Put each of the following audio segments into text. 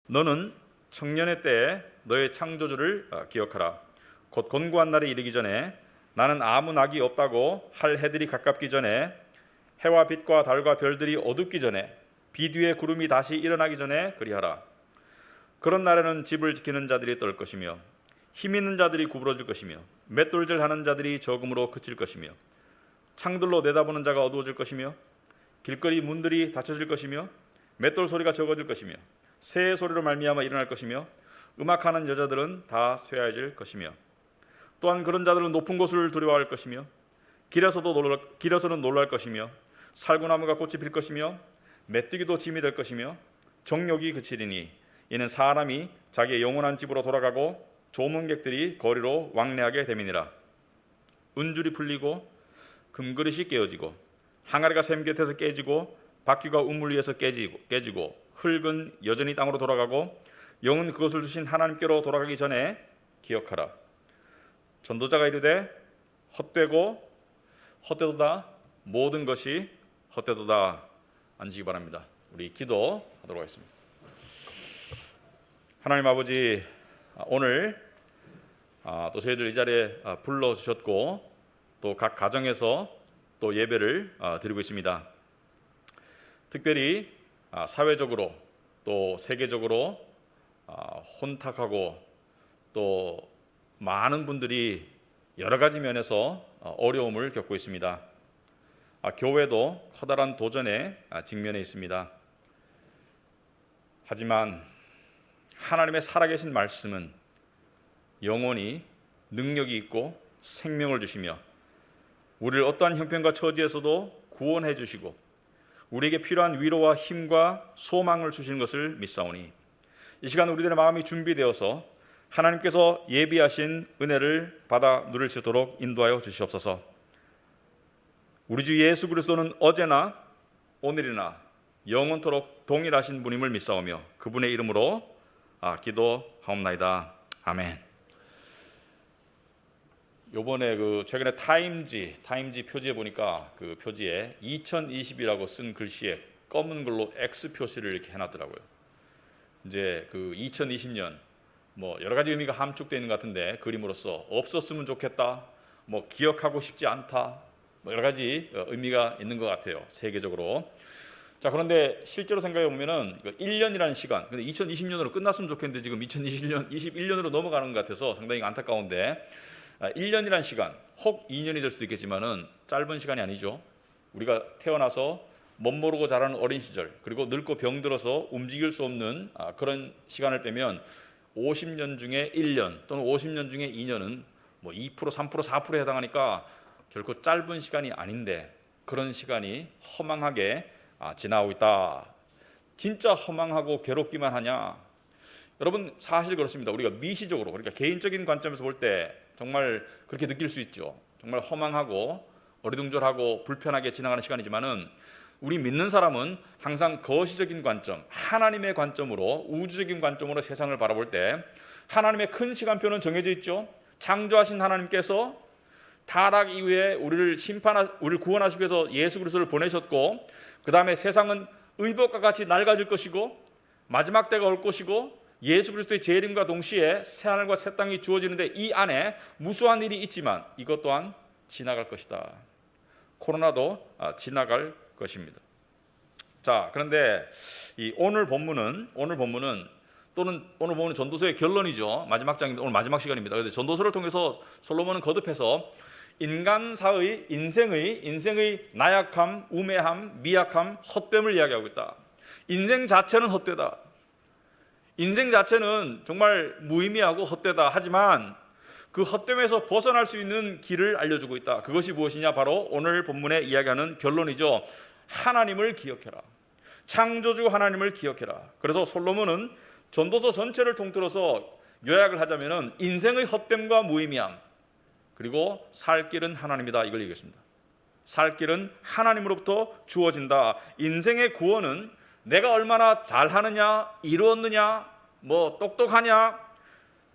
너는 청년의 때에 너의 창조주를 기억하라. 곧 곤고한 날이 이르기 전에 나는 아무 낙이 없다고 할 해들이 가깝기 전에 해와 빛과 달과 별들이 어둡기 전에 비 뒤에 구름이 다시 일어나기 전에 그리하라. 그런 날에는 집을 지키는 자들이 떨 것이며 힘 있는 자들이 구부러질 것이며 맷돌질하는 자들이 적음으로 그칠 것이며 창들로 내다보는 자가 어두워질 것이며 길거리 문들이 닫혀질 것이며 맷돌 소리가 적어질 것이며 새 소리로 말미암아 일어날 것이며 음악하는 여자들은 다 쇠해질 것이며 또한 그런 자들은 높은 곳을 두려워할 것이며 길에서는 놀랄 것이며 살구나무가 꽃이 필 것이며 메뚜기도 짐이 될 것이며 정욕이 그치리니 이는 사람이 자기의 영원한 집으로 돌아가고 조문객들이 거리로 왕래하게 됨이니라. 은줄이 풀리고 금그릇이 깨어지고 항아리가 샘 곁에서 깨지고 바퀴가 우물 위에서 깨지고 흙은 여전히 땅으로 돌아가고 영은 그것을 주신 하나님께로 돌아가기 전에 기억하라. 전도자가 이르되 헛되고 헛되도다 모든 것이 헛되도다. 앉으시기 바랍니다. 우리 기도하도록 하겠습니다. 하나님 아버지, 오늘 또 저희들 이 자리에 불러주셨고 또 각 가정에서 또 예배를 드리고 있습니다. 특별히 사회적으로 또 세계적으로 혼탁하고 또 많은 분들이 여러 가지 면에서 어려움을 겪고 있습니다. 교회도 커다란 도전에 직면해 있습니다. 하지만 하나님의 살아계신 말씀은 영원히 능력이 있고 생명을 주시며 우리를 어떠한 형편과 처지에서도 구원해 주시고 우리에게 필요한 위로와 힘과 소망을 주시는 것을 믿사오니 이 시간 우리들의 마음이 준비되어서 하나님께서 예비하신 은혜를 받아 누릴 수 있도록 인도하여 주시옵소서. 우리 주 예수 그리스도는 어제나 오늘이나 영원토록 동일하신 분임을 믿사오며 그분의 이름으로 기도하옵나이다. 아멘. 요번에 최근에 타임지 표지에 보니까 그 표지에 2020이라고 쓴 글씨에 검은 글로 X 표시를 이렇게 해놨더라고요. 이제 그 2020년 여러 가지 의미가 함축되어 있는 것 같은데 그림으로서 없었으면 좋겠다, 기억하고 싶지 않다, 여러 가지 의미가 있는 것 같아요, 세계적으로. 자, 그런데 실제로 생각해 보면은 1년이라는 시간, 근데 2020년으로 끝났으면 좋겠는데 지금 2021년으로 넘어가는 것 같아서 상당히 안타까운데 1년이라는 시간, 혹 2년이 될 수도 있겠지만은 짧은 시간이 아니죠. 우리가 태어나서 멋모르고 자라는 어린 시절, 그리고 늙고 병들어서 움직일 수 없는 그런 시간을 빼면 50년 중에 1년 또는 50년 중에 2년은 2%, 3%, 4%에 해당하니까 결코 짧은 시간이 아닌데 그런 시간이 허망하게 지나고 있다. 진짜 허망하고 괴롭기만 하냐? 여러분, 사실 그렇습니다. 우리가 미시적으로, 그러니까 개인적인 관점에서 볼 때 정말 그렇게 느낄 수 있죠. 정말 허망하고 어리둥절하고 불편하게 지나가는 시간이지만은 우리 믿는 사람은 항상 거시적인 관점, 하나님의 관점으로, 우주적인 관점으로 세상을 바라볼 때 하나님의 큰 시간표는 정해져 있죠. 창조하신 하나님께서 타락 이후에 우리를 구원하시기 위해서 예수 그리스도를 보내셨고, 그 다음에 세상은 의복과 같이 낡아질 것이고 마지막 때가 올 것이고 예수 그리스도의 재림과 동시에 새하늘과 새 땅이 주어지는데 이 안에 무수한 일이 있지만 이것 또한 지나갈 것이다. 코로나도 지나갈 것입니다. 자, 그런데 오늘 본문은 전도서의 결론이죠. 마지막 장인데 오늘 마지막 시간입니다. 그런데 전도서를 통해서 솔로몬은 거듭해서 인간사의 인생의 나약함, 우매함, 미약함, 헛됨을 이야기하고 있다. 인생 자체는 헛되다. 인생 자체는 정말 무의미하고 헛되다. 하지만 그 헛됨에서 벗어날 수 있는 길을 알려주고 있다. 그것이 무엇이냐? 바로 오늘 본문에 이야기하는 결론이죠. 하나님을 기억해라. 창조주 하나님을 기억해라. 그래서 솔로몬은 전도서 전체를 통틀어서 요약을 하자면은 인생의 헛됨과 무의미함, 그리고 살 길은 하나님이다, 이걸 얘기했습니다. 살 길은 하나님으로부터 주어진다. 인생의 구원은 내가 얼마나 잘하느냐, 이루었느냐, 똑똑하냐,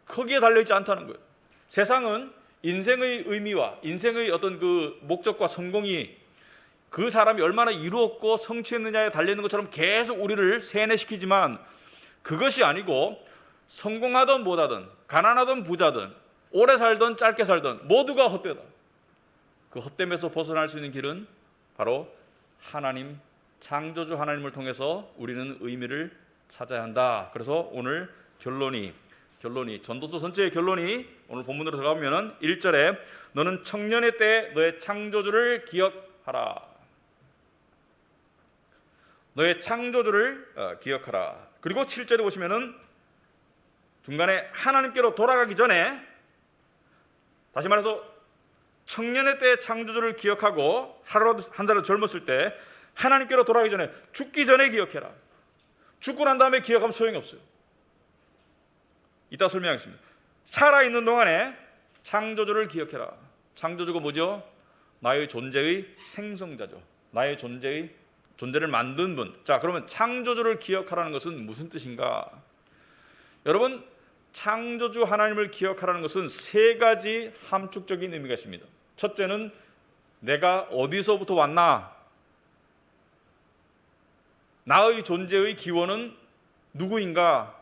거기에 달려있지 않다는 거예요. 세상은 인생의 의미와 인생의 어떤 그 목적과 성공이 그 사람이 얼마나 이루었고 성취했느냐에 달려있는 것처럼 계속 우리를 세뇌시키지만 그것이 아니고 성공하든 못하든 가난하든 부자든 오래 살든 짧게 살든 모두가 헛되다. 그 헛됨에서 벗어날 수 있는 길은 바로 하나님, 창조주 하나님을 통해서 우리는 의미를 찾아야 한다. 그래서 오늘 결론이 전도서 전체의 결론이 오늘 본문으로 들어가면 1절에 너는 청년의 때에 너의 창조주를 기억하라. 너의 창조주를 기억하라. 그리고 7절에 보시면은 중간에 하나님께로 돌아가기 전에 다시 말해서 청년의 때의 창조주를 기억하고 하루라도 한 살을 젊었을 때 하나님께로 돌아가기 전에 죽기 전에 기억해라. 죽고 난 다음에 기억하면 소용이 없어요. 이따 설명하겠습니다. 살아있는 동안에 창조주를 기억해라. 창조주가 뭐죠? 나의 존재의 생성자죠. 나의 존재를 만든 분. 자, 그러면 창조주를 기억하라는 것은 무슨 뜻인가? 여러분, 창조주 하나님을 기억하라는 것은 세 가지 함축적인 의미가 있습니다. 첫째는 내가 어디서부터 왔나? 나의 존재의 기원은 누구인가?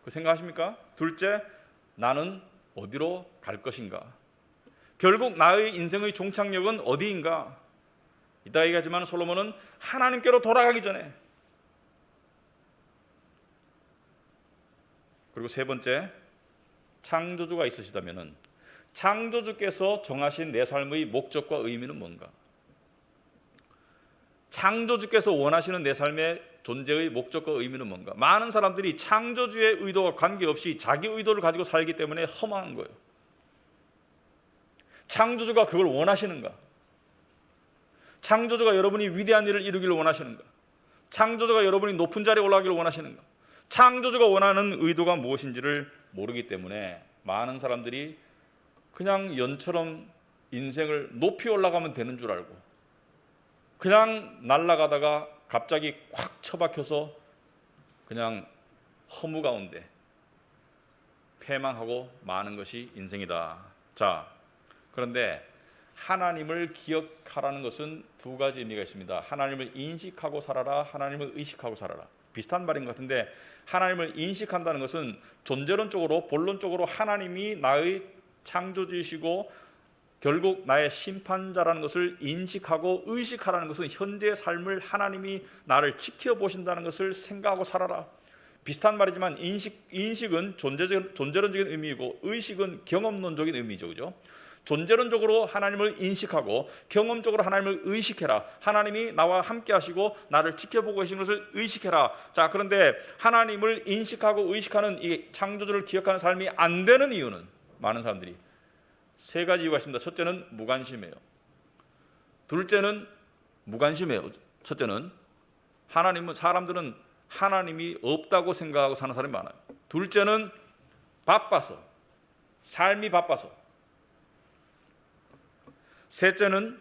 그 생각하십니까? 둘째, 나는 어디로 갈 것인가? 결국 나의 인생의 종착역은 어디인가? 이따 얘기하지만 솔로몬은 하나님께로 돌아가기 전에, 그리고 세 번째, 창조주가 있으시다면은 창조주께서 정하신 내 삶의 목적과 의미는 뭔가? 창조주께서 원하시는 내 삶의 존재의 목적과 의미는 뭔가? 많은 사람들이 창조주의 의도와 관계없이 자기 의도를 가지고 살기 때문에 허망한 거예요. 창조주가 그걸 원하시는가? 창조주가 여러분이 위대한 일을 이루기를 원하시는가? 창조주가 여러분이 높은 자리에 올라가기를 원하시는가? 창조주가 원하는 의도가 무엇인지를 모르기 때문에 많은 사람들이 그냥 연처럼 인생을 높이 올라가면 되는 줄 알고 그냥 날아가다가 갑자기 콱 처박혀서 그냥 허무 가운데 패망하고 마는 것이 인생이다. 자, 그런데 하나님을 기억하라는 것은 두 가지 의미가 있습니다. 하나님을 인식하고 살아라, 하나님을 의식하고 살아라. 비슷한 말인 것 같은데 하나님을 인식한다는 것은 존재론적으로 본론적으로 하나님이 나의 창조주이시고 결국 나의 심판자라는 것을 인식하고 의식하라는 것은 현재의 삶을 하나님이 나를 지켜보신다는 것을 생각하고 살아라. 비슷한 말이지만 인식은 존재론적인 의미이고 의식은 경험론적인 의미죠. 그죠? 존재론적으로 하나님을 인식하고 경험적으로 하나님을 의식해라. 하나님이 나와 함께 하시고 나를 지켜보고 계신 것을 의식해라. 자, 그런데 하나님을 인식하고 의식하는 이 창조주를 기억하는 삶이 안 되는 이유는 많은 사람들이 세 가지 이유가 있습니다. 첫째는 무관심이에요. 둘째는 무관심이에요. 첫째는 사람들은 하나님이 없다고 생각하고 사는 사람이 많아요. 둘째는 바빠서, 삶이 바빠서. 셋째는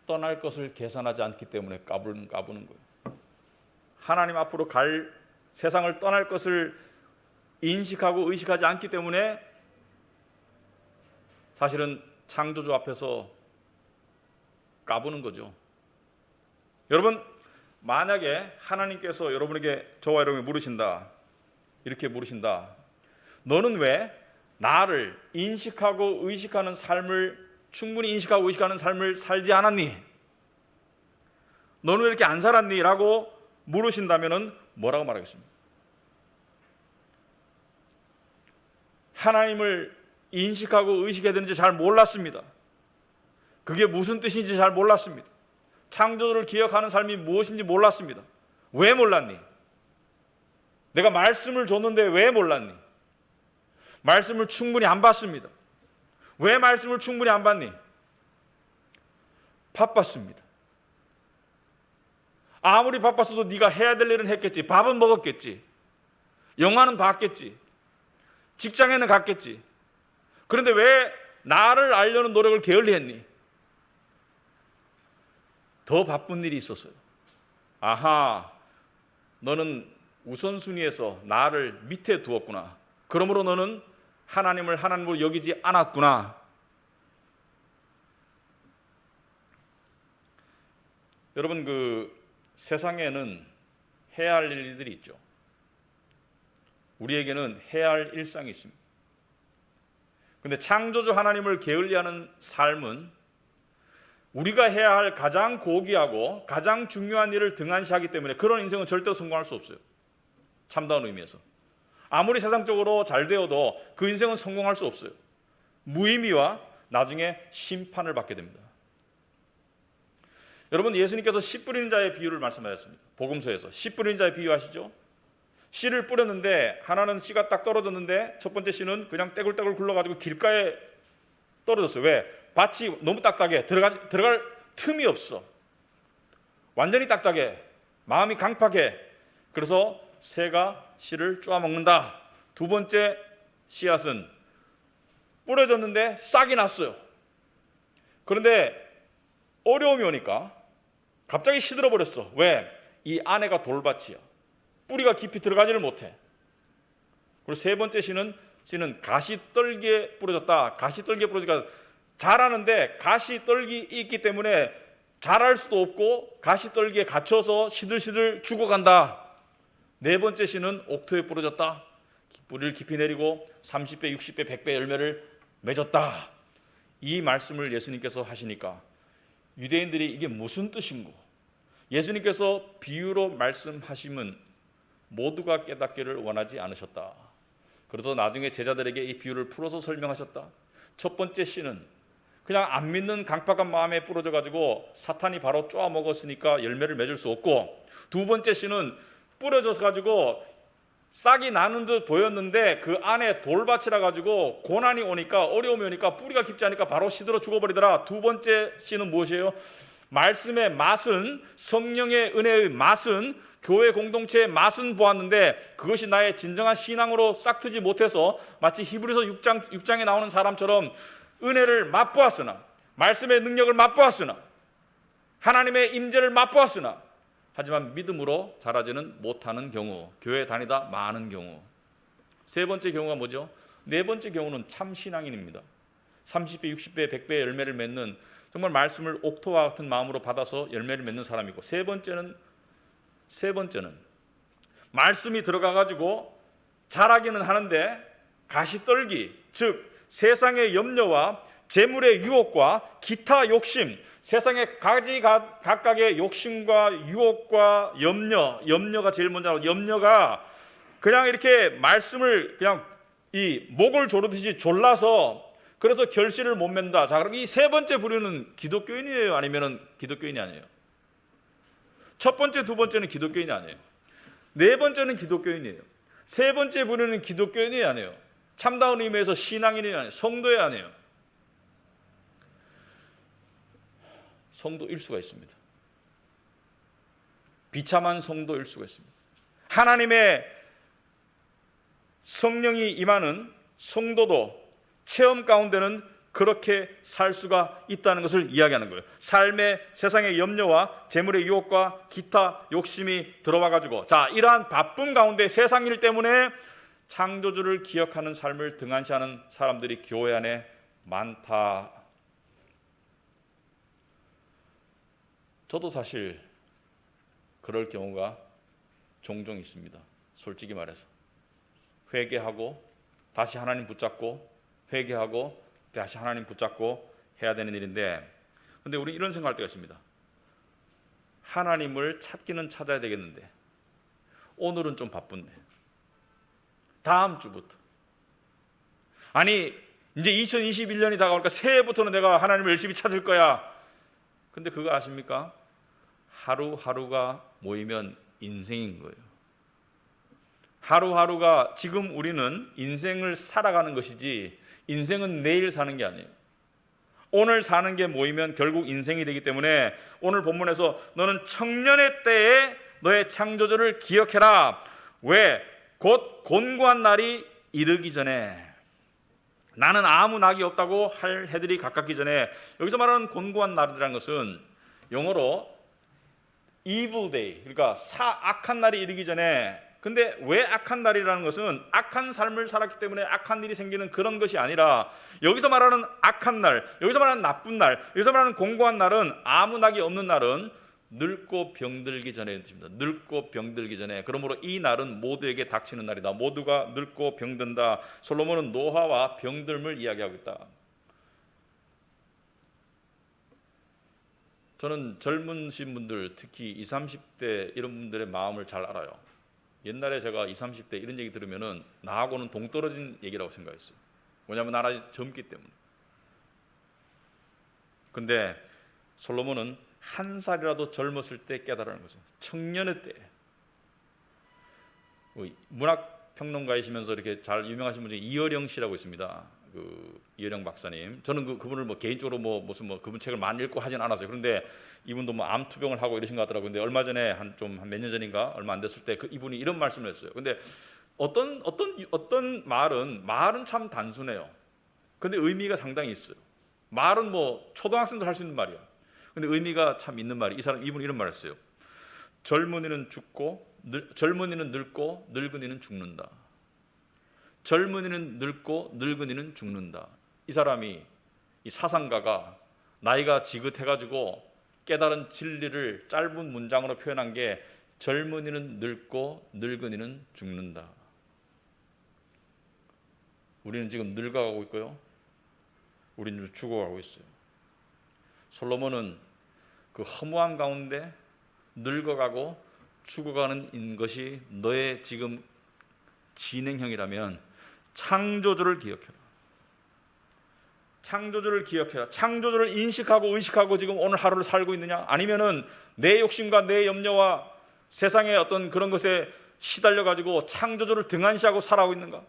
떠날 것을 계산하지 않기 때문에 까부는 거예요. 하나님 앞으로 갈 세상을 떠날 것을 인식하고 의식하지 않기 때문에 사실은 창조주 앞에서 까부는 거죠. 여러분, 만약에 하나님께서 여러분에게 저와 여러분에게 이렇게 물으신다. 너는 왜 나를 인식하고 의식하는 삶을 충분히 인식하고 의식하는 삶을 살지 않았니? 너는 왜 이렇게 안 살았니? 라고 물으신다면 뭐라고 말하겠습니까? 하나님을 인식하고 의식해야 되는지 잘 몰랐습니다. 그게 무슨 뜻인지 잘 몰랐습니다. 창조주를 기억하는 삶이 무엇인지 몰랐습니다. 왜 몰랐니? 내가 말씀을 줬는데 왜 몰랐니? 말씀을 충분히 안 받습니다. 왜 말씀을 충분히 안 받니? 바빴습니다. 아무리 바빴어도 네가 해야 될 일은 했겠지. 밥은 먹었겠지. 영화는 봤겠지. 직장에는 갔겠지. 그런데 왜 나를 알려는 노력을 게을리했니? 더 바쁜 일이 있었어요. 아하, 너는 우선순위에서 나를 밑에 두었구나. 그러므로 너는 하나님을 하나님으로 여기지 않았구나. 여러분, 세상에는 해야 할 일들이 있죠. 우리에게는 해야 할 일상이 있습니다. 근데 창조주 하나님을 게을리하는 삶은 우리가 해야 할 가장 고귀하고 가장 중요한 일을 등한시하기 때문에 그런 인생은 절대로 성공할 수 없어요. 참다운 의미에서. 아무리 세상적으로 잘 되어도 그 인생은 성공할 수 없어요. 무의미와 나중에 심판을 받게 됩니다. 여러분, 예수님께서 씨 뿌리는 자의 비유를 말씀하셨습니다. 복음서에서 씨 뿌리는 자의 비유 아시죠? 씨를 뿌렸는데 하나는 씨가 딱 떨어졌는데 첫 번째 씨는 그냥 떼굴떼굴 굴러가지고 길가에 떨어졌어요. 왜? 밭이 너무 딱딱해. 들어갈 틈이 없어. 완전히 딱딱해. 마음이 강팍해. 그래서 새가 씨를 쪼아먹는다. 두 번째 씨앗은 뿌려졌는데 싹이 났어요. 그런데 어려움이 오니까 갑자기 시들어 버렸어. 왜? 이 안에가 돌밭이야. 뿌리가 깊이 들어가지를 못해. 그리고 세 번째 씨는 가시떨기에 부러졌다. 가시떨기에 부러지니까 자라는데 가시떨기 있기 때문에 자랄 수도 없고 가시떨기에 갇혀서 시들시들 죽어간다. 네 번째 씨는 옥토에 부러졌다. 뿌리를 깊이 내리고 30배, 60배, 100배 열매를 맺었다. 이 말씀을 예수님께서 하시니까 유대인들이 이게 무슨 뜻인고? 예수님께서 비유로 말씀하심은 모두가 깨닫기를 원하지 않으셨다. 그래서 나중에 제자들에게 이 비유를 풀어서 설명하셨다. 첫 번째 씨는 그냥 안 믿는 강팍한 마음에 부러져 가지고 사탄이 바로 쪼아 먹었으니까 열매를 맺을 수 없고, 두 번째 씨는 뿌려져서 가지고 싹이 나는 듯 보였는데 그 안에 돌밭이라 가지고 고난이 오니까, 어려움이 오니까, 뿌리가 깊지 않으니까 바로 시들어 죽어버리더라. 두 번째 씨는 무엇이에요? 말씀의 맛은, 성령의 은혜의 맛은, 교회 공동체의 맛은 보았는데 그것이 나의 진정한 신앙으로 싹트지 못해서 마치 히브리서 6장에 나오는 사람처럼 은혜를 맛보았으나, 말씀의 능력을 맛보았으나, 하나님의 임재를 맛보았으나 하지만 믿음으로 자라지는 못하는 경우, 교회 다니다 많은 경우. 세 번째 경우가 뭐죠? 네 번째 경우는 참 신앙인입니다. 30배, 60배, 100배 열매를 맺는, 정말 말씀을 옥토와 같은 마음으로 받아서 열매를 맺는 사람이고, 세 번째는 말씀이 들어가가지고 자라기는 하는데 가시떨기, 즉 세상의 염려와 재물의 유혹과 기타 욕심, 세상의 각각의 욕심과 유혹과 염려가 제일 먼저, 염려가 그냥 이렇게 말씀을 그냥 이 목을 조르듯이 졸라서 그래서 결실을 못 맺는다. 자, 그럼 이 세 번째 부류는 기독교인이에요? 아니면 기독교인이 아니에요? 첫 번째, 두 번째는 기독교인이 아니에요. 네 번째는 기독교인이에요. 세 번째 부류는 기독교인이 아니에요. 참다운 의미에서 신앙인이 아니에요. 성도이 아니에요. 성도일 수가 있습니다. 비참한 성도일 수가 있습니다. 하나님의 성령이 임하는 성도도 체험 가운데는 그렇게 살 수가 있다는 것을 이야기하는 거예요. 삶의 세상의 염려와 재물의 유혹과 기타 욕심이 들어와 가지고, 자, 이러한 바쁜 가운데 세상 일 때문에 창조주를 기억하는 삶을 등한시하는 사람들이 교회 안에 많다. 저도 사실 그럴 경우가 종종 있습니다. 솔직히 말해서 회개하고 다시 하나님 붙잡고, 회개하고 다시 하나님 붙잡고 해야 되는 일인데, 근데 우리 이런 생각할 때가 있습니다. 하나님을 찾기는 찾아야 되겠는데 오늘은 좀 바쁜데 다음 주부터, 아니 이제 2021년이 다가오니까 새해부터는 내가 하나님을 열심히 찾을 거야. 근데 그거 아십니까? 하루하루가 모이면 인생인 거예요. 하루하루가, 지금 우리는 인생을 살아가는 것이지 인생은 내일 사는 게 아니에요. 오늘 사는 게 모이면 결국 인생이 되기 때문에 오늘 본문에서 너는 청년의 때에 너의 창조주를 기억해라. 왜? 곧 곤고한 날이 이르기 전에, 나는 아무 낙이 없다고 할 해들이 가깝기 전에. 여기서 말하는 곤고한 날이라는 것은 영어로 evil day, 그러니까 악한 날이 이르기 전에. 근데 왜 악한 날이라는 것은 악한 삶을 살았기 때문에 악한 일이 생기는 그런 것이 아니라, 여기서 말하는 악한 날, 여기서 말하는 나쁜 날, 여기서 말하는 공고한 날은, 아무 낙이 없는 날은 늙고 병들기 전에 뜻입니다. 늙고 병들기 전에. 그러므로 이 날은 모두에게 닥치는 날이다. 모두가 늙고 병든다. 솔로몬은 노화와 병듦을 이야기하고 있다. 저는 젊으신 분들, 특히 20, 30대 이런 분들의 마음을 잘 알아요. 옛날에 제가 20, 30대 이런 얘기 들으면은 나하고는 동떨어진 얘기라고 생각했어요. 왜냐하면 나는 아직 젊기 때문에. 근데 솔로몬은 한 살이라도 젊었을 때 깨달은 거죠. 청년의 때. 문학 평론가이시면서 이렇게 잘 유명하신 분 중에 이어령 씨라고 있습니다. 그 이어령 박사님. 저는 그분을 뭐 개인적으로 무슨 그분 책을 많이 읽고 하진 않았어요. 그런데 이분도 뭐 암투병을 하고 이러신 것 같더라고요. 근데 얼마 전에 한 몇 년 전인가 얼마 안 됐을 때 이분이 이런 말씀을 했어요. 근데 어떤 말은 참 단순해요. 근데 의미가 상당히 있어요. 말은 뭐 초등학생도 할 수 있는 말이야. 근데 의미가 참 있는 말이 이분이 이런 말을 했어요. 젊은이는 늙고 늙은이는 죽는다. 젊은이는 늙고 늙은이는 죽는다. 이 사람이, 이 사상가가 나이가 지긋해가지고 깨달은 진리를 짧은 문장으로 표현한 게 젊은이는 늙고 늙은이는 죽는다. 우리는 지금 늙어가고 있고요. 우리는 죽어가고 있어요. 솔로몬은 그 허무한 가운데 늙어가고 죽어가는 것이 너의 지금 진행형이라면 창조주를 기억해라. 창조주를 기억해라. 창조주를 인식하고 의식하고 지금 오늘 하루를 살고 있느냐? 아니면은 내 욕심과 내 염려와 세상의 어떤 그런 것에 시달려 가지고 창조주를 등한시하고 살아가고 있는가?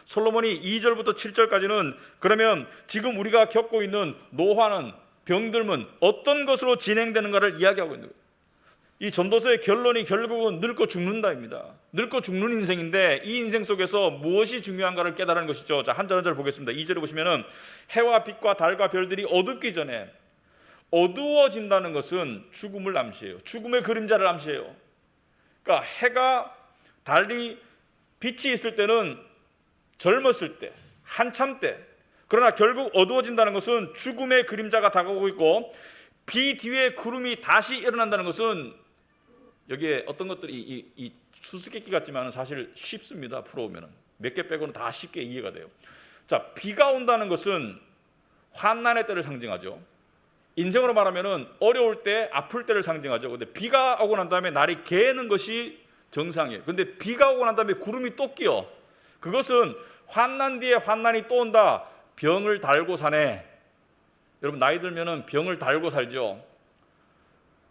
솔로몬이 2절부터 7절까지는 그러면 지금 우리가 겪고 있는 노화는, 병듦은 어떤 것으로 진행되는가를 이야기하고 있는 거예요. 이 전도서의 결론이 결국은 늙고 죽는다입니다. 늙고 죽는 인생인데 이 인생 속에서 무엇이 중요한가를 깨달은 것이죠. 자, 한 절 한 절 보겠습니다. 2절에 보시면은 해와 빛과 달과 별들이 어둡기 전에, 어두워진다는 것은 죽음을 암시해요. 죽음의 그림자를 암시해요. 그러니까 해가, 달이, 빛이 있을 때는 젊었을 때, 한참 때. 그러나 결국 어두워진다는 것은 죽음의 그림자가 다가오고 있고, 비 뒤에 구름이 다시 일어난다는 것은 여기에 어떤 것들이 이 수수께끼 같지만 사실 쉽습니다. 풀어오면 몇 개 빼고는 다 쉽게 이해가 돼요. 자, 비가 온다는 것은 환난의 때를 상징하죠. 인생으로 말하면은 어려울 때, 아플 때를 상징하죠. 근데 비가 오고 난 다음에 날이 개는 것이 정상이에요. 근데 비가 오고 난 다음에 구름이 또 끼어. 그것은 환난 뒤에 환난이 또 온다. 병을 달고 사네. 여러분 나이 들면은 병을 달고 살죠.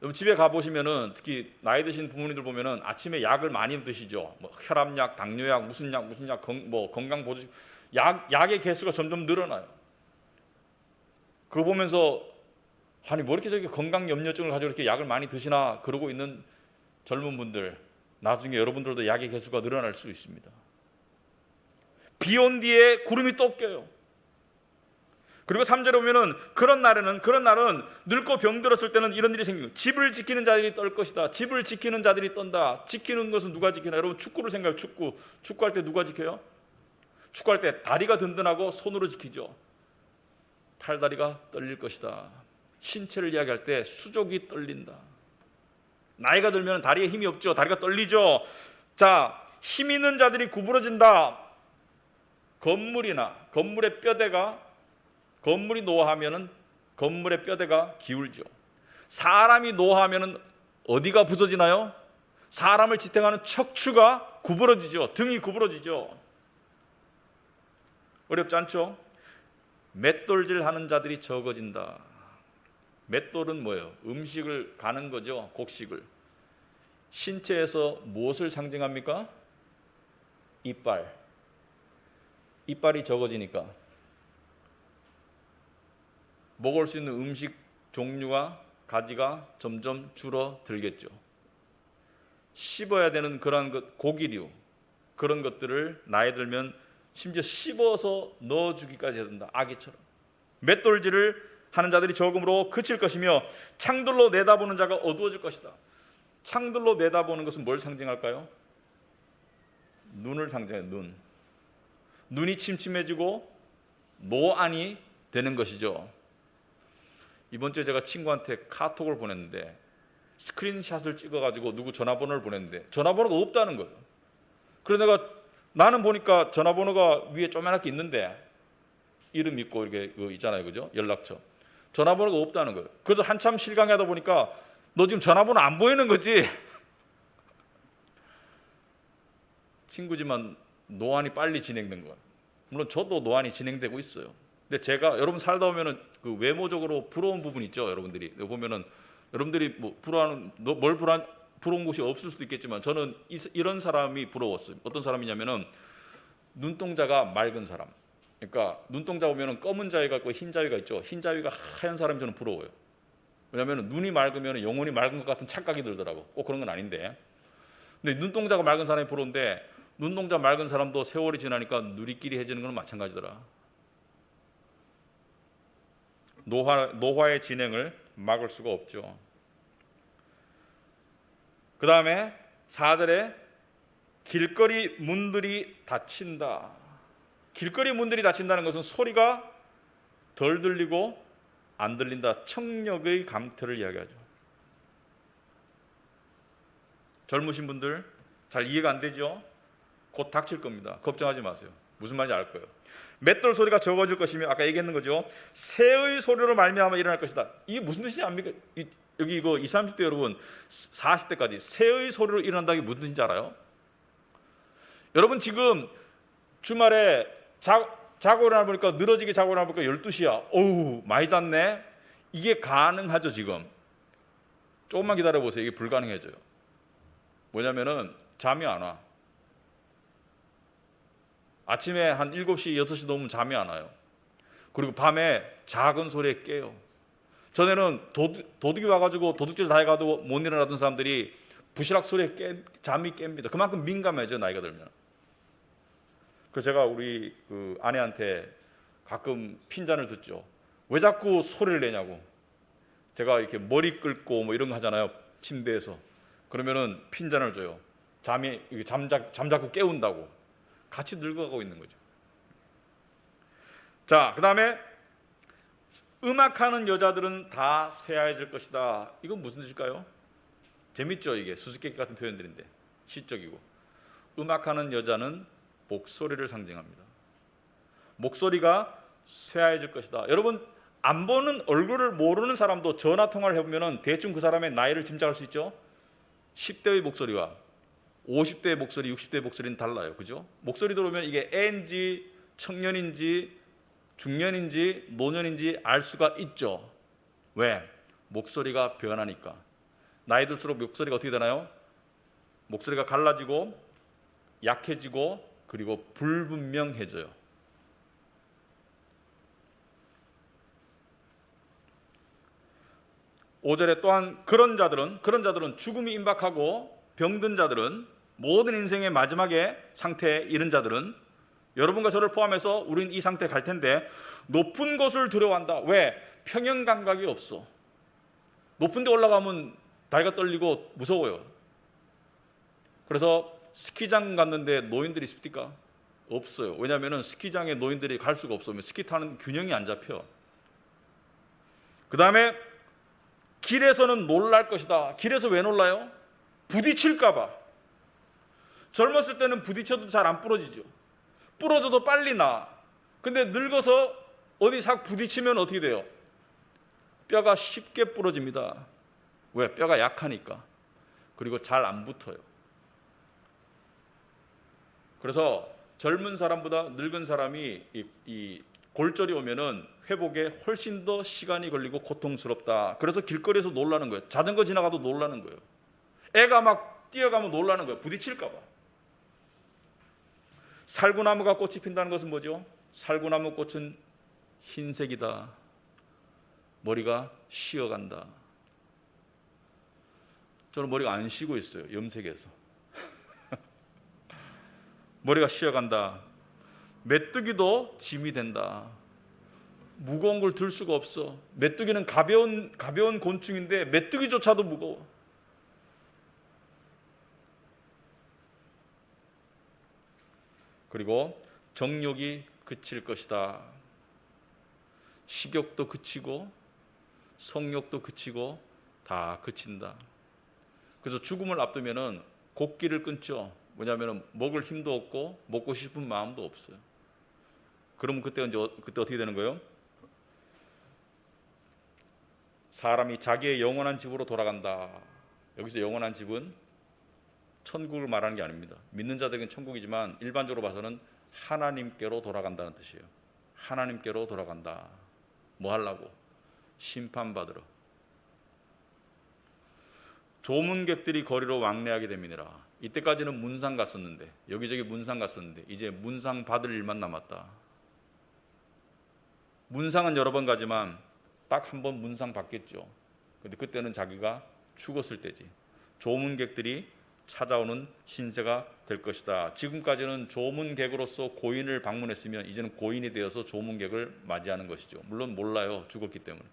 여러분 집에 가 보시면은 특히 나이 드신 부모님들 보면은 아침에 약을 많이 드시죠. 뭐 혈압약, 당뇨약, 무슨 약, 건강 보조 약의 개수가 점점 늘어나요. 그거 보면서 아니 뭐 이렇게 저기 건강 염려증을 가지고 이렇게 약을 많이 드시나 그러고 있는 젊은 분들, 나중에 여러분들도 약의 개수가 늘어날 수 있습니다. 비 온 뒤에 구름이 또 껴요. 그리고 3절에 보면은 그런 날은 늙고 병들었을 때는 이런 일이 생기고, 집을 지키는 자들이 떨 것이다. 집을 지키는 자들이 떤다. 지키는 것은 누가 지키나? 여러분 축구를 생각해요. 축구할 때 누가 지켜요? 축구할 때 다리가 든든하고 손으로 지키죠. 팔다리가 떨릴 것이다. 신체를 이야기할 때 수족이 떨린다. 나이가 들면 다리에 힘이 없죠. 다리가 떨리죠. 자, 힘 있는 자들이 구부러진다. 건물의 뼈대가, 건물이 노화하면은 건물의 뼈대가 기울죠. 사람이 노화하면은 어디가 부서지나요? 사람을 지탱하는 척추가 구부러지죠. 등이 구부러지죠. 어렵지 않죠? 맷돌질 하는 자들이 적어진다. 맷돌은 뭐예요? 음식을 가는 거죠. 곡식을. 신체에서 무엇을 상징합니까? 이빨이 적어지니까 먹을 수 있는 음식 종류와 가지가 점점 줄어들겠죠. 씹어야 되는 그런 고기류, 그런 것들을 나이 들면 심지어 씹어서 넣어주기까지 된다. 아기처럼. 맷돌질을 하는 자들이 적음으로 그칠 것이며 창들로 내다보는 자가 어두워질 것이다. 창들로 내다보는 것은 뭘 상징할까요? 눈을 상징해요. 눈이 침침해지고 노안이 되는 것이죠. 이번 주에 제가 친구한테 카톡을 보냈는데 스크린샷을 찍어가지고 누구 전화번호를 보냈는데 전화번호가 없다는 거예요. 그래서 나는 보니까 전화번호가 위에 조그맣게 있는데 이름 있고 이렇게 있잖아요, 그죠? 연락처. 전화번호가 없다는 거예요. 그래서 한참 실강하다 보니까 너 지금 전화번호 안 보이는 거지? 친구지만 노안이 빨리 진행된 거예요. 물론 저도 노안이 진행되고 있어요. 근데 제가 여러분 살다 보면은 그 외모적으로 부러운 부분 있죠, 여러분들이. 보면은 여러분들이 뭐 부러운 곳이 없을 수도 있겠지만 저는 이런 사람이 부러웠어요. 어떤 사람이냐면은 눈동자가 맑은 사람. 그러니까 눈동자 보면은 검은 자위가 있고 흰 자위가 있죠. 흰 자위가 하얀 사람이 저는 부러워요. 왜냐하면 눈이 맑으면 영혼이 맑은 것 같은 착각이 들더라고. 꼭 그런 건 아닌데. 근데 눈동자가 맑은 사람이 부러운데 눈동자 맑은 사람도 세월이 지나니까 누리끼리 해지는 건 마찬가지더라. 노화의 진행을 막을 수가 없죠. 그 다음에 4절에 길거리 문들이 닫힌다. 길거리 문들이 닫힌다는 것은 소리가 덜 들리고 안 들린다. 청력의 감퇴를 이야기하죠. 젊으신 분들 잘 이해가 안 되죠? 곧 닥칠 겁니다. 걱정하지 마세요. 무슨 말인지 알 거예요. 맷돌 소리가 적어질 것이며 아까 얘기했는 거죠. 새의 소리로 말미암아 일어날 것이다. 이게 무슨 뜻인지 압니까? 여기 이거 20, 30대 여러분 40대까지 새의 소리로 일어난다는 게 무슨 뜻인지 알아요? 여러분 지금 주말에 자고 일어나 보니까 늘어지게 자고 일어나 보니까 12시야. 어우 많이 잤네. 이게 가능하죠 지금. 조금만 기다려 보세요. 이게 불가능해져요. 뭐냐면은 잠이 안 와. 아침에 한 7시, 6시 넘으면 잠이 안 와요. 그리고 밤에 작은 소리에 깨요. 전에는 도둑이 와가지고 도둑질 다 해가도 못 일어나던 사람들이 부시락 소리에 잠이 깹니다. 그만큼 민감해져 나이가 들면. 그래서 제가 우리 그 아내한테 가끔 핀잔을 듣죠. 왜 자꾸 소리를 내냐고. 제가 이렇게 머리 긁고 뭐 이런 거 하잖아요. 침대에서. 그러면은 핀잔을 줘요. 잠자고 깨운다고. 같이 늙어가고 있는 거죠. 자, 그 다음에 음악하는 여자들은 다 쇠하여질 것이다. 이건 무슨 뜻일까요? 재밌죠, 이게 수수께끼 같은 표현들인데 시적이고. 음악하는 여자는 목소리를 상징합니다. 목소리가 쇠하여질 것이다. 여러분 안 보는 얼굴을 모르는 사람도 전화 통화를 해보면 대충 그 사람의 나이를 짐작할 수 있죠. 10대의 목소리와 50대의 목소리, 60대의 목소리는 달라요. 그죠? 목소리 들어오면 이게 애인지 청년인지 중년인지 노년인지 알 수가 있죠. 왜? 목소리가 변하니까. 나이 들수록 목소리가 어떻게 되나요? 목소리가 갈라지고 약해지고 그리고 불분명해져요. (5절에) 또한 그런 자들은 죽음이 임박하고 병든 자들은 모든 인생의 마지막에 상태에 이른 자들은 여러분과 저를 포함해서 우린 이 상태에 갈 텐데 높은 곳을 두려워한다. 왜? 평형 감각이 없어. 높은 데 올라가면 다리가 떨리고 무서워요. 그래서 스키장 갔는데 노인들이 있습니까? 없어요. 왜냐하면 스키장에 노인들이 갈 수가 없으면 스키 타는 균형이 안 잡혀. 그 다음에 길에서는 놀랄 것이다. 길에서 왜 놀라요? 부딪힐까 봐. 젊었을 때는 부딪혀도 잘 안 부러지죠. 부러져도 빨리 나. 근데 늙어서 어디 싹 부딪히면 어떻게 돼요? 뼈가 쉽게 부러집니다. 왜? 뼈가 약하니까. 그리고 잘 안 붙어요. 그래서 젊은 사람보다 늙은 사람이 이 골절이 오면은 회복에 훨씬 더 시간이 걸리고 고통스럽다. 그래서 길거리에서 놀라는 거예요. 자전거 지나가도 놀라는 거예요. 애가 막 뛰어가면 놀라는 거예요. 부딪힐까 봐. 살구나무가 꽃이 핀다는 것은 뭐죠? 살구나무 꽃은 흰색이다. 머리가 쉬어간다. 저는 머리가 안 쉬고 있어요. 염색해서. 머리가 쉬어간다. 메뚜기도 짐이 된다. 무거운 걸 들 수가 없어. 메뚜기는 가벼운 곤충인데 메뚜기조차도 무거워. 그리고 정욕이 그칠 것이다. 식욕도 그치고 성욕도 그치고 다 그친다. 그래서 죽음을 앞두면은 곡기를 끊죠. 뭐냐면은 먹을 힘도 없고 먹고 싶은 마음도 없어요. 그러면 그때 어떻게 되는 거예요? 사람이 자기의 영원한 집으로 돌아간다. 여기서 영원한 집은 천국을 말하는 게 아닙니다. 믿는 자들에게는 천국이지만 일반적으로 봐서는 하나님께로 돌아간다는 뜻이에요. 하나님께로 돌아간다. 뭐 하려고? 심판받으러. 조문객들이 거리로 왕래하게 됩니다. 이때까지는 문상 갔었는데, 여기저기 문상 갔었는데 이제 문상 받을 일만 남았다. 문상은 여러 번 가지만 딱 한 번 문상 받겠죠. 근데 그때는 자기가 죽었을 때지. 조문객들이 찾아오는 신세가 될 것이다. 지금까지는 조문객으로서 고인을 방문했으면 이제는 고인이 되어서 조문객을 맞이하는 것이죠. 물론 몰라요. 죽었기 때문에.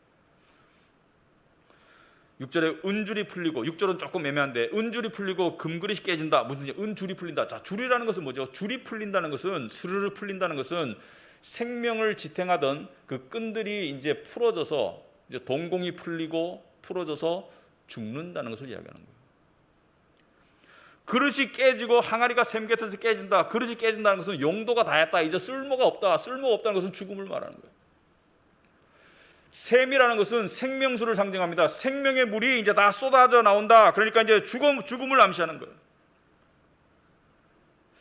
6절에 은줄이 풀리고, 6절은 조금 애매한데 은줄이 풀리고 금그릇이 깨진다. 무슨 은줄이 풀린다. 자, 줄이라는 것은 뭐죠? 줄이 풀린다는 것은, 스르르 풀린다는 것은 생명을 지탱하던 그 끈들이 이제 풀어져서, 이제 동공이 풀리고 풀어져서 죽는다는 것을 이야기하는 거예요. 그릇이 깨지고 항아리가 샘 곁에서 깨진다. 그릇이 깨진다는 것은 용도가 다했다. 이제 쓸모가 없다. 쓸모가 없다는 것은 죽음을 말하는 거예요. 샘이라는 것은 생명수를 상징합니다. 생명의 물이 이제 다 쏟아져 나온다. 그러니까 이제 죽음을 암시하는 거예요.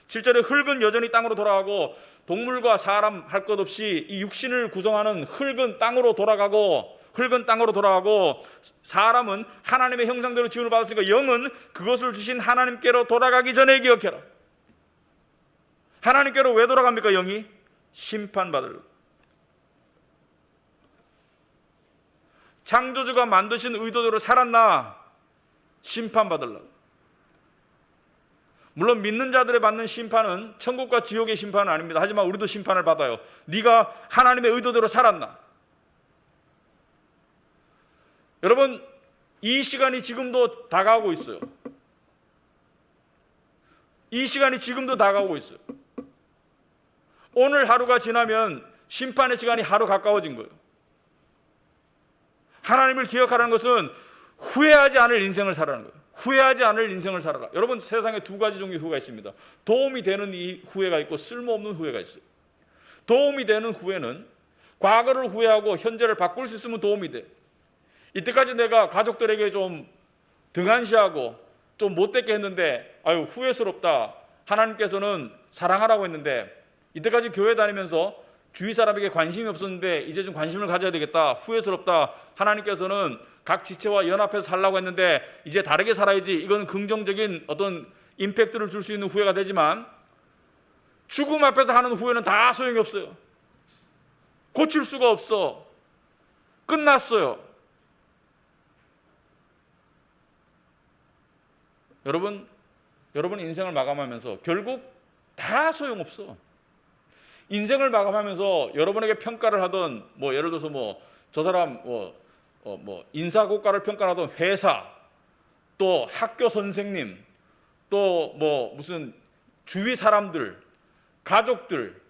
7절에 흙은 여전히 땅으로 돌아가고, 동물과 사람 할 것 없이 이 육신을 구성하는 흙은 땅으로 돌아가고, 사람은 하나님의 형상대로 지음을 받았으니까 영은 그것을 주신 하나님께로 돌아가기 전에 기억해라. 하나님께로 왜 돌아갑니까? 영이 심판받으려고. 창조주가 만드신 의도대로 살았나? 심판받으려고. 물론 믿는 자들의 받는 심판은 천국과 지옥의 심판은 아닙니다. 하지만 우리도 심판을 받아요. 네가 하나님의 의도대로 살았나? 여러분, 이 시간이 지금도 다가오고 있어요. 이 시간이 지금도 다가오고 있어요. 오늘 하루가 지나면 심판의 시간이 하루 가까워진 거예요. 하나님을 기억하라는 것은 후회하지 않을 인생을 살아라는 거예요. 후회하지 않을 인생을 살아라. 여러분, 세상에 두 가지 종류의 후회가 있습니다. 도움이 되는 이 후회가 있고 쓸모없는 후회가 있어요. 도움이 되는 후회는 과거를 후회하고 현재를 바꿀 수 있으면 도움이 돼. 이때까지 내가 가족들에게 좀 등한시하고 좀 못되게 했는데 아유 후회스럽다. 하나님께서는 사랑하라고 했는데 이때까지 교회 다니면서 주위 사람에게 관심이 없었는데 이제 좀 관심을 가져야 되겠다. 후회스럽다. 하나님께서는 각 지체와 연합해서 살라고 했는데 이제 다르게 살아야지. 이건 긍정적인 어떤 임팩트를 줄 수 있는 후회가 되지만 죽음 앞에서 하는 후회는 다 소용이 없어요. 고칠 수가 없어. 끝났어요. 여러분 인생을 마감하면서 결국 다 소용없어. 인생을 마감하면서 여러분에게 평가를 하던 뭐 예를 들어서 저 사람 인사고과를 평가하던 회사, 또 학교 선생님, 또 무슨 주위 사람들, 가족들,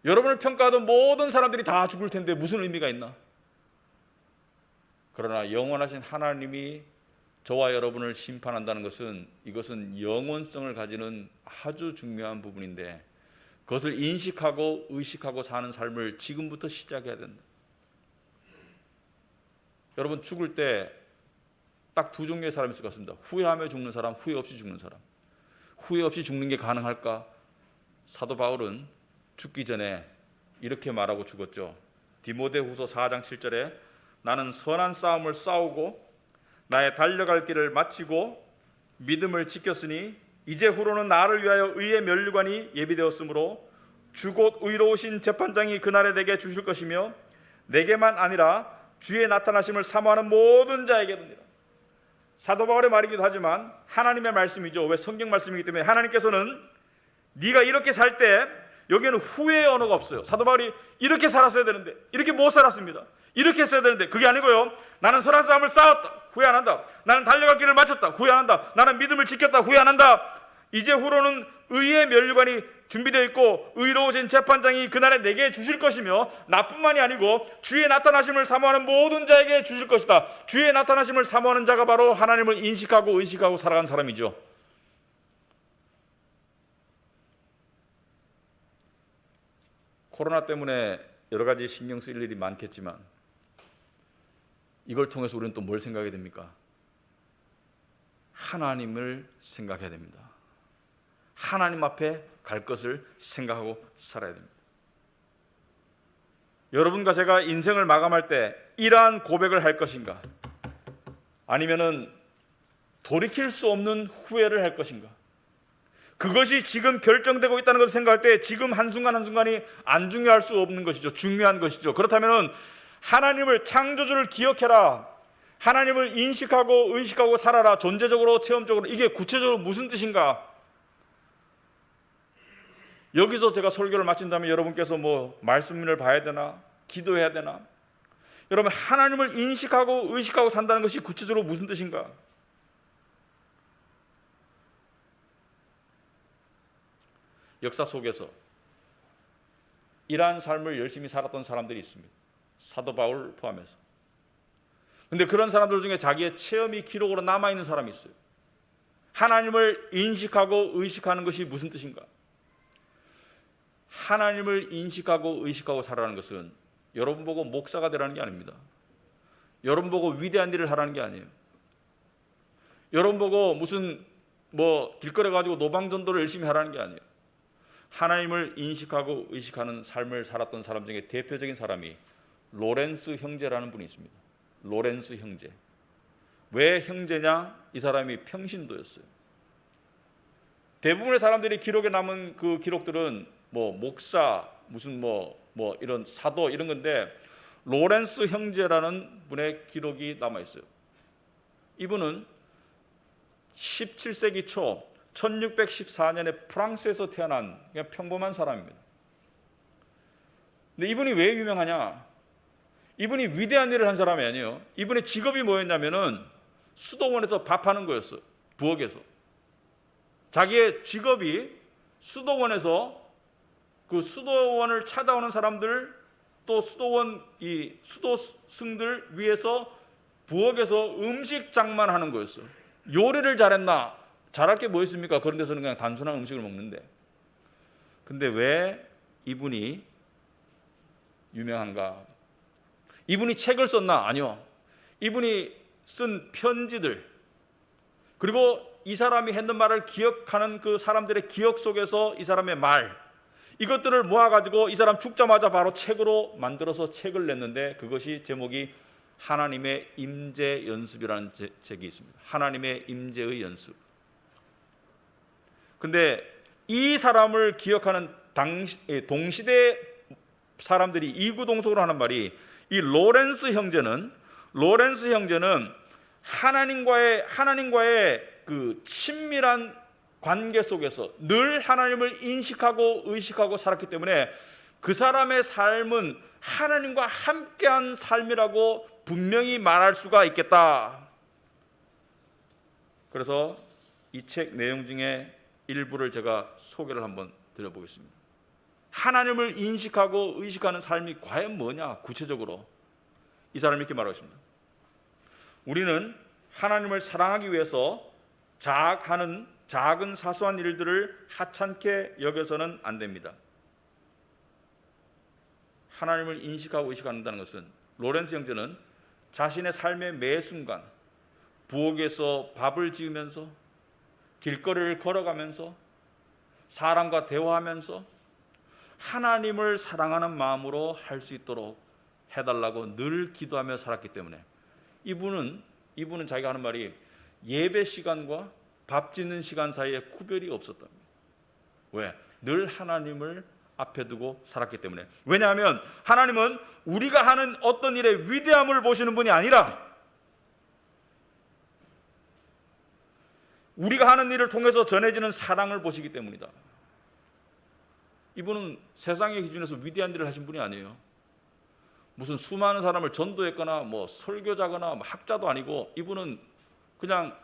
여러분을 평가하던 모든 사람들이 다 죽을 텐데 무슨 의미가 있나? 그러나 영원하신 하나님이 저와 여러분을 심판한다는 것은 이것은 영원성을 가지는 아주 중요한 부분인데 그것을 인식하고 의식하고 사는 삶을 지금부터 시작해야 된다. 여러분 죽을 때 딱 두 종류의 사람이 있을 것 같습니다. 후회하며 죽는 사람, 후회 없이 죽는 사람. 후회 없이 죽는 게 가능할까? 사도 바울은 죽기 전에 이렇게 말하고 죽었죠. 디모데후서 4장 7절에 나는 선한 싸움을 싸우고 나의 달려갈 길을 마치고 믿음을 지켰으니 이제 후로는 나를 위하여 의의 면류관이 예비되었으므로 주곧 의로우신 재판장이 그날에 내게 주실 것이며 내게만 아니라 주의 나타나심을 사모하는 모든 자에게도니라. 사도 바울의 말이기도 하지만 하나님의 말씀이죠. 왜? 성경 말씀이기 때문에 하나님께서는 네가 이렇게 살 때 여기에는 후회의 언어가 없어요. 사도 바울이 이렇게 살았어야 되는데 이렇게 못 살았습니다. 이렇게 했어야 되는데 그게 아니고요. 나는 선한 싸움을 싸웠다. 후회 안 한다. 나는 달려갈 길을 마쳤다. 후회 안 한다. 나는 믿음을 지켰다. 후회 안 한다. 이제 후로는 의의 면류관이 준비되어 있고 의로우신 재판장이 그날에 내게 주실 것이며 나뿐만이 아니고 주의 나타나심을 사모하는 모든 자에게 주실 것이다. 주의 나타나심을 사모하는 자가 바로 하나님을 인식하고 의식하고 살아간 사람이죠. 코로나 때문에 여러 가지 신경 쓸 일이 많겠지만 이걸 통해서 우리는 또 뭘 생각해야 됩니까? 하나님을 생각해야 됩니다. 하나님 앞에 갈 것을 생각하고 살아야 됩니다. 여러분과 제가 인생을 마감할 때 이러한 고백을 할 것인가? 아니면은 돌이킬 수 없는 후회를 할 것인가? 그것이 지금 결정되고 있다는 것을 생각할 때 지금 한순간 한순간이 안 중요할 수 없는 것이죠. 중요한 것이죠. 그렇다면 하나님을, 창조주를 기억해라. 하나님을 인식하고 의식하고 살아라. 존재적으로 체험적으로. 이게 구체적으로 무슨 뜻인가? 여기서 제가 설교를 마친다면 여러분께서 뭐 말씀을 봐야 되나? 기도해야 되나? 여러분, 하나님을 인식하고 의식하고 산다는 것이 구체적으로 무슨 뜻인가? 역사 속에서 이러한 삶을 열심히 살았던 사람들이 있습니다. 사도 바울 포함해서. 근데 그런 사람들 중에 자기의 체험이 기록으로 남아있는 사람이 있어요. 하나님을 인식하고 의식하는 것이 무슨 뜻인가? 하나님을 인식하고 의식하고 살아가는 것은 여러분 보고 목사가 되라는 게 아닙니다. 여러분 보고 위대한 일을 하라는 게 아니에요. 여러분 보고 무슨 뭐 길거리 가지고 노방전도를 열심히 하라는 게 아니에요. 하나님을 인식하고 의식하는 삶을 살았던 사람 중에 대표적인 사람이 로렌스 형제라는 분이 있습니다. 로렌스 형제. 왜 형제냐? 이 사람이 평신도였어요. 대부분의 사람들이 기록에 남은 그 기록들은 뭐 목사, 무슨 뭐 이런 사도 이런 건데 로렌스 형제라는 분의 기록이 남아 있어요. 이분은 17세기 초 1614년에 프랑스에서 태어난 그냥 평범한 사람입니다. 근데 이분이 왜 유명하냐? 이분이 위대한 일을 한 사람이 아니에요. 이분의 직업이 뭐였냐면은 수도원에서 밥하는 거였어요. 부엌에서. 자기의 직업이 수도원에서 그 수도원을 찾아오는 사람들 또 수도원 이 수도승들 위해서 부엌에서 음식 장만하는 거였어요. 요리를 잘했나? 잘할 게 뭐 있습니까? 그런 데서는 그냥 단순한 음식을 먹는데. 근데 왜 이분이 유명한가? 이분이 책을 썼나? 아니요. 이분이 쓴 편지들 그리고 이 사람이 했는 말을 기억하는 그 사람들의 기억 속에서 이 사람의 말 이것들을 모아가지고 이 사람 죽자마자 바로 책으로 만들어서 책을 냈는데 그것이 제목이 하나님의 임재 연습이라는 책이 있습니다. 하나님의 임재의 연습. 근데 이 사람을 기억하는 동시대 사람들이 이구동성으로 하는 말이 이 로렌스 형제는 하나님과의 그 친밀한 관계 속에서 늘 하나님을 인식하고 의식하고 살았기 때문에 그 사람의 삶은 하나님과 함께한 삶이라고 분명히 말할 수가 있겠다. 그래서 이 책 내용 중에 일부를 제가 소개를 한번 드려보겠습니다. 하나님을 인식하고 의식하는 삶이 과연 뭐냐? 구체적으로 이 사람이 이렇게 말하고 있습니다. 우리는 하나님을 사랑하기 위해서 하는 작은 사소한 일들을 하찮게 여겨서는 안 됩니다. 하나님을 인식하고 의식한다는 것은 로렌스 형제는 자신의 삶의 매 순간 부엌에서 밥을 지으면서 길거리를 걸어가면서 사람과 대화하면서 하나님을 사랑하는 마음으로 할 수 있도록 해달라고 늘 기도하며 살았기 때문에 이분은 자기가 하는 말이 예배 시간과 밥 짓는 시간 사이에 구별이 없었답니다. 왜? 늘 하나님을 앞에 두고 살았기 때문에. 왜냐하면 하나님은 우리가 하는 어떤 일의 위대함을 보시는 분이 아니라 우리가 하는 일을 통해서 전해지는 사랑을 보시기 때문이다. 이분은 세상의 기준에서 위대한 일을 하신 분이 아니에요. 무슨 수많은 사람을 전도했거나 뭐 설교자거나 뭐 학자도 아니고 이분은 그냥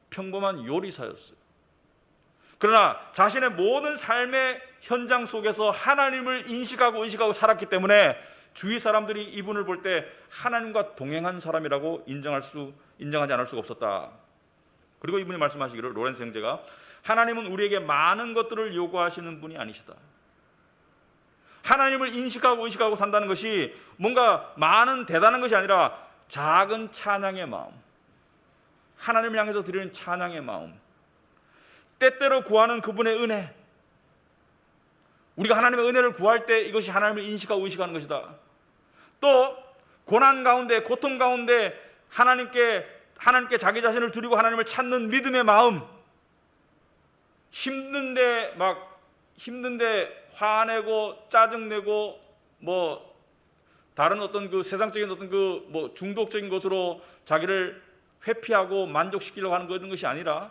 평범한 요리사였어요. 그러나 자신의 모든 삶의 현장 속에서 하나님을 인식하고 의식하고 살았기 때문에 주위 사람들이 이분을 볼 때 하나님과 동행한 사람이라고 인정하지 않을 수가 없었다. 그리고 이분이 말씀하시기를, 로렌스 형제가, 하나님은 우리에게 많은 것들을 요구하시는 분이 아니시다. 하나님을 인식하고 의식하고 산다는 것이 뭔가 많은 대단한 것이 아니라 작은 찬양의 마음, 하나님을 향해서 드리는 찬양의 마음, 때때로 구하는 그분의 은혜, 우리가 하나님의 은혜를 구할 때 이것이 하나님을 인식하고 의식하는 것이다. 또 고난 가운데, 고통 가운데 하나님께 자기 자신을 드리고 하나님을 찾는 믿음의 마음, 힘든데 화내고 짜증내고 다른 어떤 그 세상적인 어떤 그 중독적인 것으로 자기를 회피하고 만족시키려고 하는 그런 것이 아니라,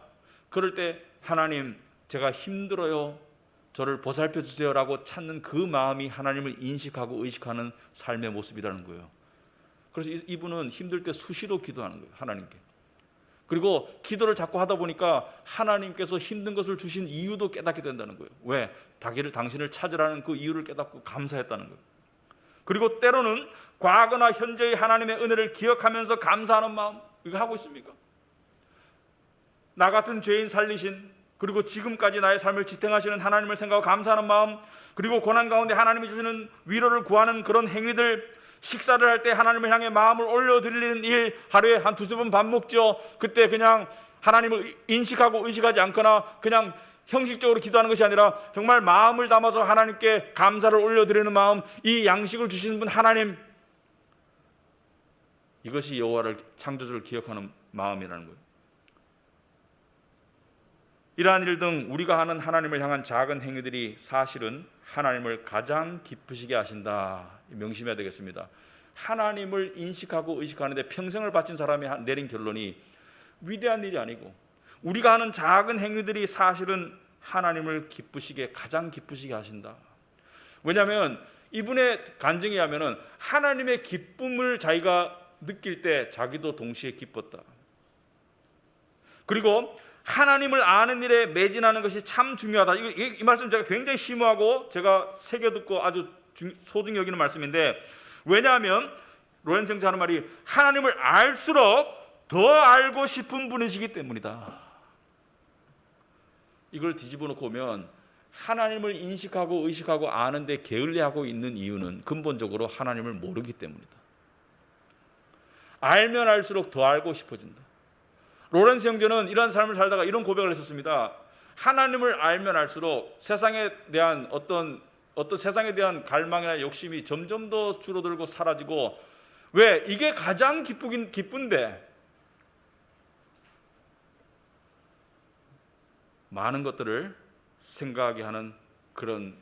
그럴 때 하나님, 제가 힘들어요, 저를 보살펴 주세요라고 찾는 그 마음이 하나님을 인식하고 의식하는 삶의 모습이라는 거예요. 그래서 이분은 힘들 때 수시로 기도하는 거예요, 하나님께. 그리고 기도를 자꾸 하다 보니까 하나님께서 힘든 것을 주신 이유도 깨닫게 된다는 거예요. 왜? 당신을 찾으라는 그 이유를 깨닫고 감사했다는 거예요. 그리고 때로는 과거나 현재의 하나님의 은혜를 기억하면서 감사하는 마음, 이거 하고 있습니까? 나 같은 죄인 살리신, 그리고 지금까지 나의 삶을 지탱하시는 하나님을 생각하고 감사하는 마음, 그리고 고난 가운데 하나님이 주시는 위로를 구하는 그런 행위들, 식사를 할 때 하나님을 향해 마음을 올려드리는 일, 하루에 한 두세 번 밥 먹죠. 그때 그냥 하나님을 인식하고 의식하지 않거나 그냥 형식적으로 기도하는 것이 아니라 정말 마음을 담아서 하나님께 감사를 올려드리는 마음, 이 양식을 주시는 분 하나님, 이것이 여호와를, 창조주를 기억하는 마음이라는 거예요. 이러한 일 등 우리가 하는 하나님을 향한 작은 행위들이 사실은 하나님을 가장 기쁘시게 하신다. 명심해야 되겠습니다. 하나님을 인식하고 의식하는데 평생을 바친 사람이 내린 결론이 위대한 일이 아니고, 우리가 하는 작은 행위들이 사실은 하나님을 가장 기쁘시게 하신다. 왜냐하면 이분의 간증에 하면은 하나님의 기쁨을 자기가 느낄 때 자기도 동시에 기뻤다. 그리고 하나님을 아는 일에 매진하는 것이 참 중요하다. 이 말씀 제가 굉장히 심오하고 제가 새겨 듣고 아주 소중히 여기는 말씀인데, 왜냐하면 로렌스 형제 하는 말이 하나님을 알수록 더 알고 싶은 분이시기 때문이다. 이걸 뒤집어 놓고 보면 하나님을 인식하고 의식하고 아는데 게을리하고 있는 이유는 근본적으로 하나님을 모르기 때문이다. 알면 알수록 더 알고 싶어진다. 로렌스 형제는 이런 삶을 살다가 이런 고백을 했었습니다. 하나님을 알면 알수록 세상에 대한 어떤 세상에 대한 갈망이나 욕심이 점점 더 줄어들고 사라지고, 왜? 이게 가장 기쁜데 많은 것들을 생각하게 하는 그런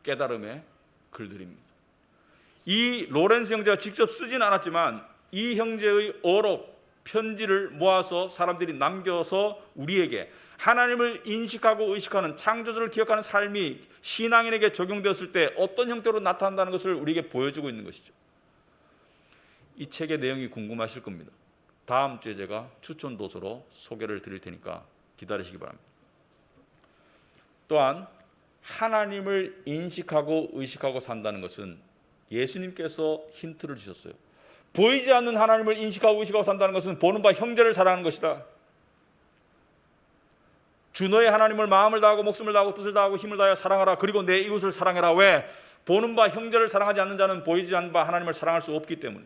깨달음의 글들입니다. 이 로렌스 형제가 직접 쓰진 않았지만 이 형제의 어록, 편지를 모아서 사람들이 남겨서 우리에게 하나님을 인식하고 의식하는, 창조주를 기억하는 삶이 신앙인에게 적용되었을 때 어떤 형태로 나타난다는 것을 우리에게 보여주고 있는 것이죠. 이 책의 내용이 궁금하실 겁니다. 다음 주에 제가 추천 도서로 소개를 드릴 테니까 기다리시기 바랍니다. 또한 하나님을 인식하고 의식하고 산다는 것은 예수님께서 힌트를 주셨어요. 보이지 않는 하나님을 인식하고 의식하고 산다는 것은 보는 바 형제를 사랑하는 것이다. 주 너의 하나님을 마음을 다하고 목숨을 다하고 뜻을 다하고 힘을 다하여 사랑하라. 그리고 내 이웃을 사랑해라. 왜? 보는 바 형제를 사랑하지 않는 자는 보이지 않는 바 하나님을 사랑할 수 없기 때문에.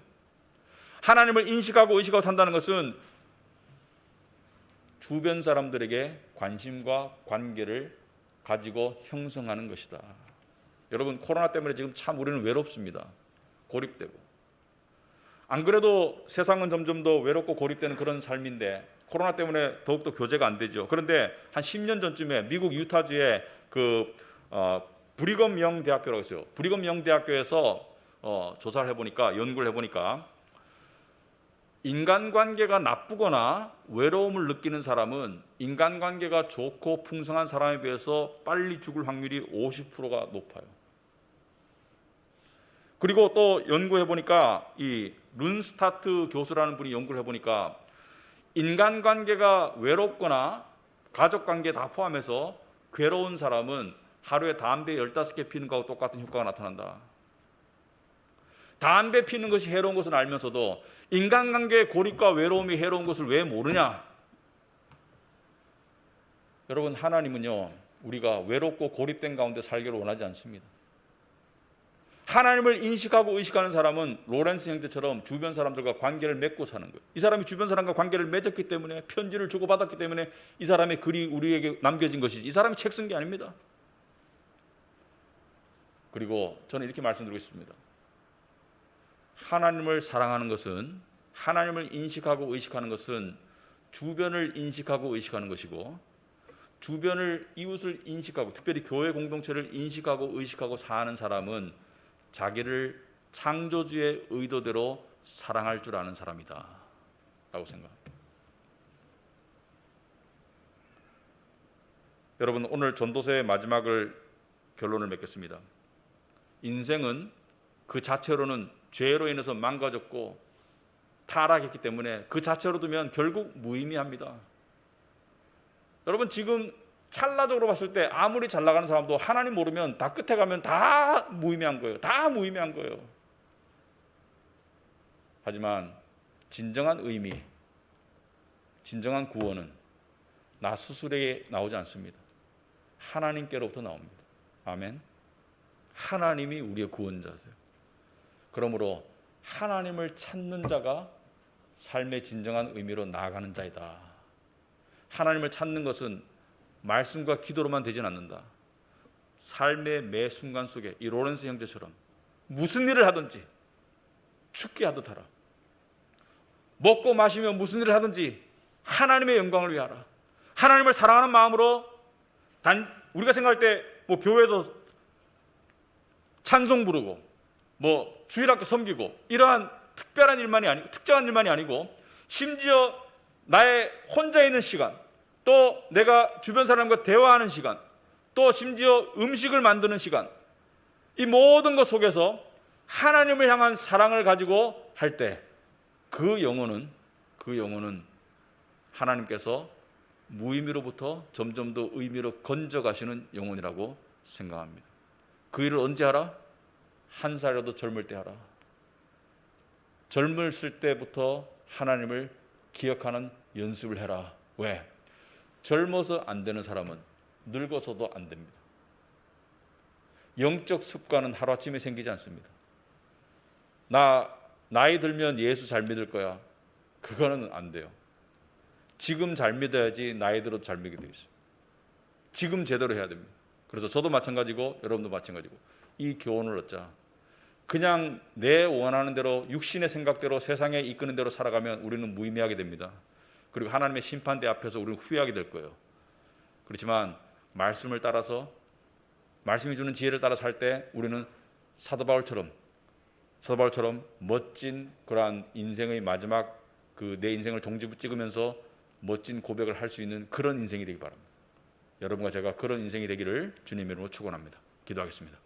하나님을 인식하고 의식하고 산다는 것은 주변 사람들에게 관심과 관계를 가지고 형성하는 것이다. 여러분, 코로나 때문에 지금 참 우리는 외롭습니다. 고립되고. 안 그래도 세상은 점점 더 외롭고 고립되는 그런 삶인데 코로나 때문에 더욱더 교제가 안 되죠. 그런데 한 10년 전쯤에 미국 유타주에 브리검 영 대학교라고 있어요. 브리검 영 대학교에서 조사를 해보니까, 연구를 해보니까 인간관계가 나쁘거나 외로움을 느끼는 사람은 인간관계가 좋고 풍성한 사람에 비해서 빨리 죽을 확률이 50%가 높아요. 그리고 또 연구해보니까 이 룬스타트 교수라는 분이 연구를 해보니까 인간관계가 외롭거나 가족관계 다 포함해서 괴로운 사람은 하루에 담배 15개 피는 거하고 똑같은 효과가 나타난다. 담배 피는 것이 해로운 것을 알면서도 인간관계의 고립과 외로움이 해로운 것을 왜 모르냐? 여러분, 하나님은요, 우리가 외롭고 고립된 가운데 살기를 원하지 않습니다. 하나님을 인식하고 의식하는 사람은 로렌스 형제처럼 주변 사람들과 관계를 맺고 사는 거예요. 이 사람이 주변 사람과 관계를 맺었기 때문에, 편지를 주고받았기 때문에 이 사람의 글이 우리에게 남겨진 것이지, 이 사람이 책 쓴 게 아닙니다. 그리고 저는 이렇게 말씀드리고 싶습니다. 하나님을 사랑하는 것은, 하나님을 인식하고 의식하는 것은 주변을 인식하고 의식하는 것이고, 주변을, 이웃을 인식하고, 특별히 교회 공동체를 인식하고 의식하고 사는 사람은 자기를 창조주의 의도대로 사랑할 줄 아는 사람이다 라고 생각합니다. 여러분, 오늘 전도서의 마지막을 결론을 맺겠습니다. 인생은 그 자체로는 죄로 인해서 망가졌고 타락했기 때문에 그 자체로 두면 결국 무의미합니다. 여러분, 지금 찰나적으로 봤을 때 아무리 잘 나가는 사람도 하나님 모르면 다 끝에 가면 다 무의미한 거예요. 다 무의미한 거예요. 하지만 진정한 의미, 진정한 구원은 나 스스로에게 나오지 않습니다. 하나님께로부터 나옵니다. 아멘. 하나님이 우리의 구원자세요. 그러므로 하나님을 찾는 자가 삶의 진정한 의미로 나아가는 자이다. 하나님을 찾는 것은 말씀과 기도로만 되진 않는다. 삶의 매 순간 속에 이 로렌스 형제처럼 무슨 일을 하든지 죽게 하듯 하라. 먹고 마시며 무슨 일을 하든지 하나님의 영광을 위하라. 하나님을 사랑하는 마음으로 우리가 생각할 때 뭐 교회에서 찬송 부르고 뭐 주일학교 섬기고 이러한 특별한 일만이 아니고 특정한 일만이 아니고 심지어 나의 혼자 있는 시간, 또 내가 주변 사람과 대화하는 시간, 또 심지어 음식을 만드는 시간, 이 모든 것 속에서 하나님을 향한 사랑을 가지고 할 때 그 영혼은 하나님께서 무의미로부터 점점 더 의미로 건져가시는 영혼이라고 생각합니다. 그 일을 언제 하라? 한 살이라도 젊을 때 하라. 젊을 때부터 하나님을 기억하는 연습을 해라. 왜? 젊어서 안 되는 사람은 늙어서도 안 됩니다. 영적 습관은 하루아침에 생기지 않습니다. 나이 들면 예수 잘 믿을 거야. 그거는 안 돼요. 지금 잘 믿어야지 나이 들어도 잘 믿게 되어 있어요. 지금 제대로 해야 됩니다. 그래서 저도 마찬가지고 여러분도 마찬가지고 이 교훈을 얻자. 그냥 내 원하는 대로 육신의 생각대로 세상에 이끄는 대로 살아가면 우리는 무의미하게 됩니다. 그리고 하나님의 심판대 앞에서 우리는 후회하게 될 거예요. 그렇지만 말씀을 따라서, 말씀이 주는 지혜를 따라 살 때 우리는 사도 바울처럼 멋진 그러한 인생의 마지막 내 인생을 종지부 찍으면서 멋진 고백을 할 수 있는 그런 인생이 되기 바랍니다. 여러분과 제가 그런 인생이 되기를 주님의 이름으로 축원합니다. 기도하겠습니다.